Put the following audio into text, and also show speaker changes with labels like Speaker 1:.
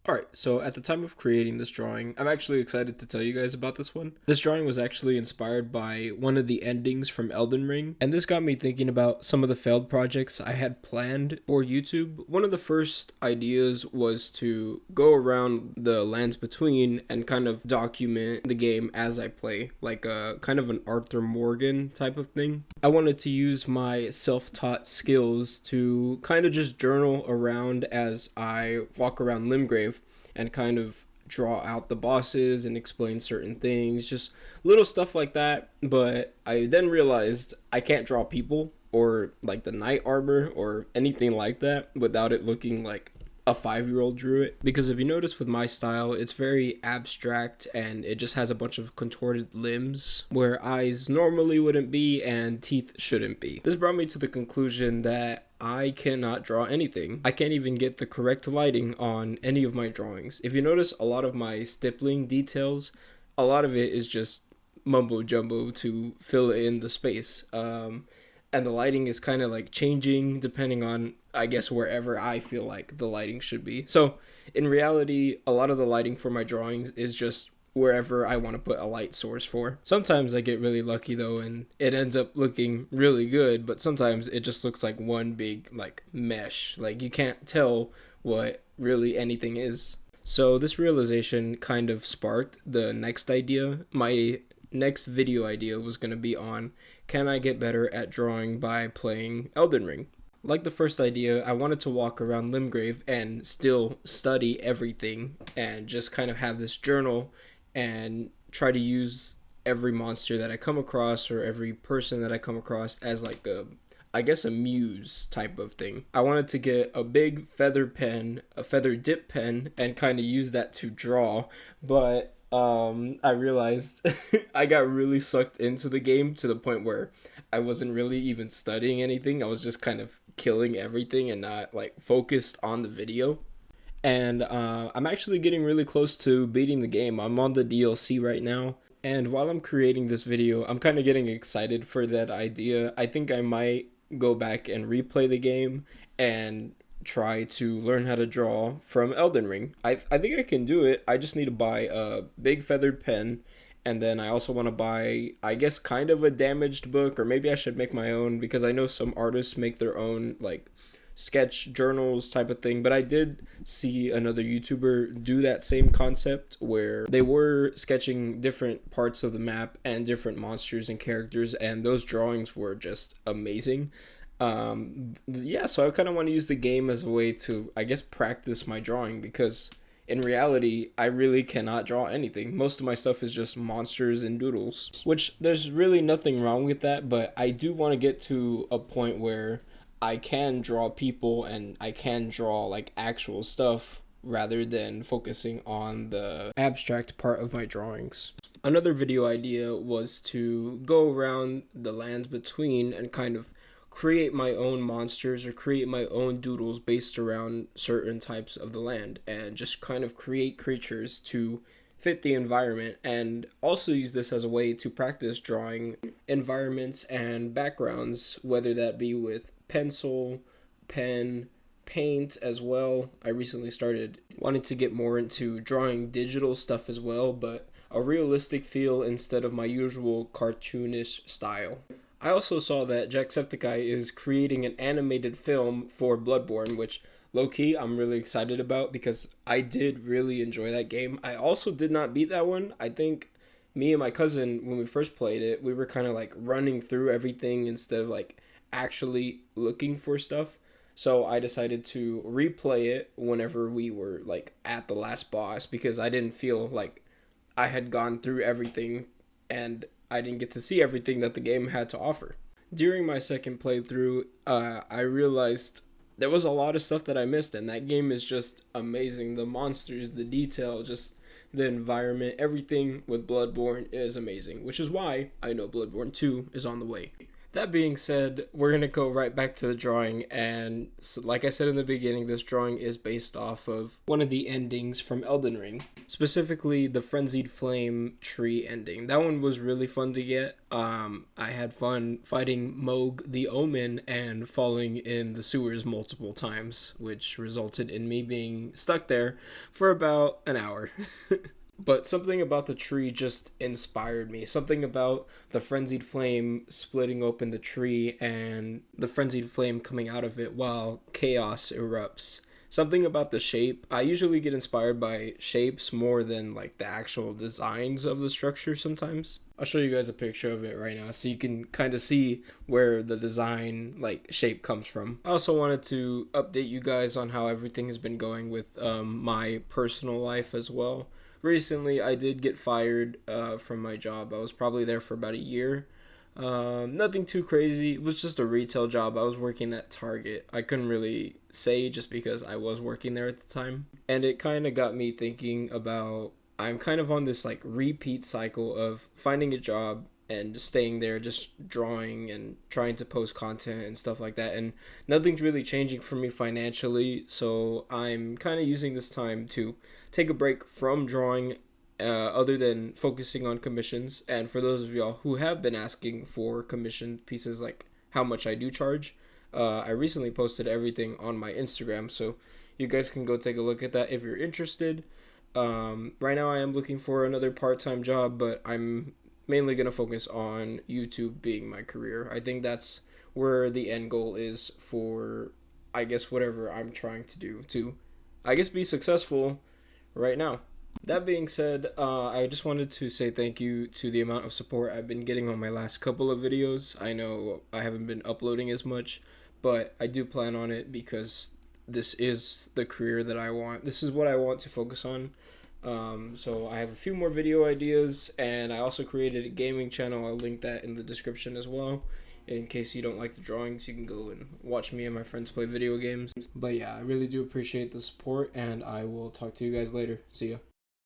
Speaker 1: Alright, so at the time of creating this drawing, I'm actually excited to tell you guys about this one. This drawing was actually inspired by one of the endings from Elden Ring, and this got me thinking about some of the failed projects I had planned for YouTube. One of the first ideas was to go around the lands between and kind of document the game as I play, like a kind of an Arthur Morgan type of thing. I wanted to use my self-taught skills to kind of just journal around as I walk around Limgrave and kind of draw out the bosses and explain certain things, just little stuff like that. But I then realized I can't draw people or like the knight armor or anything like that without it looking like a 5-year-old drew it, because if you notice with my style, it's very abstract and it just has a bunch of contorted limbs where eyes normally wouldn't be and teeth shouldn't be. This brought me to the conclusion that I cannot draw anything. I can't even get the correct lighting on any of my drawings. If you notice, a lot of my stippling details, a lot of it is just mumbo jumbo to fill in the space. And the lighting is kind of like changing depending on, I guess, wherever I feel like the lighting should be. So in reality, a lot of the lighting for my drawings is just wherever I want to put a light source for. Sometimes I get really lucky though and it ends up looking really good, but sometimes it just looks like one big like mesh. Like you can't tell what really anything is. So this realization kind of sparked the next idea. My next video idea was going to be on, can I get better at drawing by playing Elden Ring? Like the first idea, I wanted to walk around Limgrave and still study everything and just kind of have this journal and try to use every monster that I come across or every person that I come across as like I guess a muse type of thing. I wanted to get a big feather pen, a feather dip pen, and kind of use that to draw, but I realized I got really sucked into the game to the point where I wasn't really even studying anything. I was just kind of killing everything and not like focused on the video. And I'm actually getting really close to beating the game. I'm on the DLC right now. And while I'm creating this video, I'm kind of getting excited for that idea. I think I might go back and replay the game and try to learn how to draw from Elden Ring. I think I can do it. I just need to buy a big feathered pen, and then I also want to buy, I guess, kind of a damaged book, or maybe I should make my own, because I know some artists make their own like sketch journals type of thing. But I did see another YouTuber do that same concept where they were sketching different parts of the map and different monsters and characters, and those drawings were just amazing. Yeah, so I kind of want to use the game as a way to, I guess, practice my drawing, because in reality, I really cannot draw anything. Most of my stuff is just monsters and doodles, which there's really nothing wrong with that, but I do want to get to a point where I can draw people and I can draw like actual stuff rather than focusing on the abstract part of my drawings. Another video idea was to go around the lands between and kind of create my own monsters or create my own doodles based around certain types of the land, and just kind of create creatures to fit the environment, and also use this as a way to practice drawing environments and backgrounds, whether that be with pencil, pen, paint as well. I recently started wanting to get more into drawing digital stuff as well, but a realistic feel instead of my usual cartoonish style. I also saw that Jacksepticeye is creating an animated film for Bloodborne, which low-key I'm really excited about because I did really enjoy that game. I also did not beat that one. I think me and my cousin, when we first played it, we were kind of like running through everything instead of like actually looking for stuff. So I decided to replay it whenever we were like at the last boss, because I didn't feel like I had gone through everything and I didn't get to see everything that the game had to offer. During my second playthrough, I realized there was a lot of stuff that I missed, and that game is just amazing. The monsters, the detail, just the environment, everything with Bloodborne is amazing, which is why I know Bloodborne 2 is on the way. That being said, we're gonna go right back to the drawing, and so, like I said in the beginning, this drawing is based off of one of the endings from Elden Ring, specifically the Frenzied Flame tree ending. That one was really fun to get. I had fun fighting Moog the Omen and falling in the sewers multiple times, which resulted in me being stuck there for about an hour. But something about the tree just inspired me. Something about the frenzied flame splitting open the tree and the frenzied flame coming out of it while chaos erupts. Something about the shape. I usually get inspired by shapes more than like the actual designs of the structure sometimes. I'll show you guys a picture of it right now so you can kind of see where the design like shape comes from. I also wanted to update you guys on how everything has been going with my personal life as well. Recently, I did get fired from my job. I was probably there for about a year. Nothing too crazy. It was just a retail job. I was working at Target. I couldn't really say just because I was working there at the time. And it kind of got me thinking about I'm kind of on this like repeat cycle of finding a job and just staying there, just drawing and trying to post content and stuff like that. And nothing's really changing for me financially. So I'm kind of using this time to take a break from drawing other than focusing on commissions. And for those of y'all who have been asking for commission pieces, like how much I do charge, I recently posted everything on my Instagram, so you guys can go take a look at that if you're interested. Right now I am looking for another part-time job, but I'm mainly going to focus on YouTube being my career. I think that's where the end goal is for, I guess, whatever I'm trying to do to, I guess, be successful right now. That being said, I just wanted to say thank you to the amount of support I've been getting on my last couple of videos. I know I haven't been uploading as much, but I do plan on it because this is the career that I want. This is what I want to focus on. So I have a few more video ideas, and I also created a gaming channel. I'll link that in the description as well. In case you don't like the drawings, you can go and watch me and my friends play video games. But yeah, I really do appreciate the support, and I will talk to you guys later. See ya.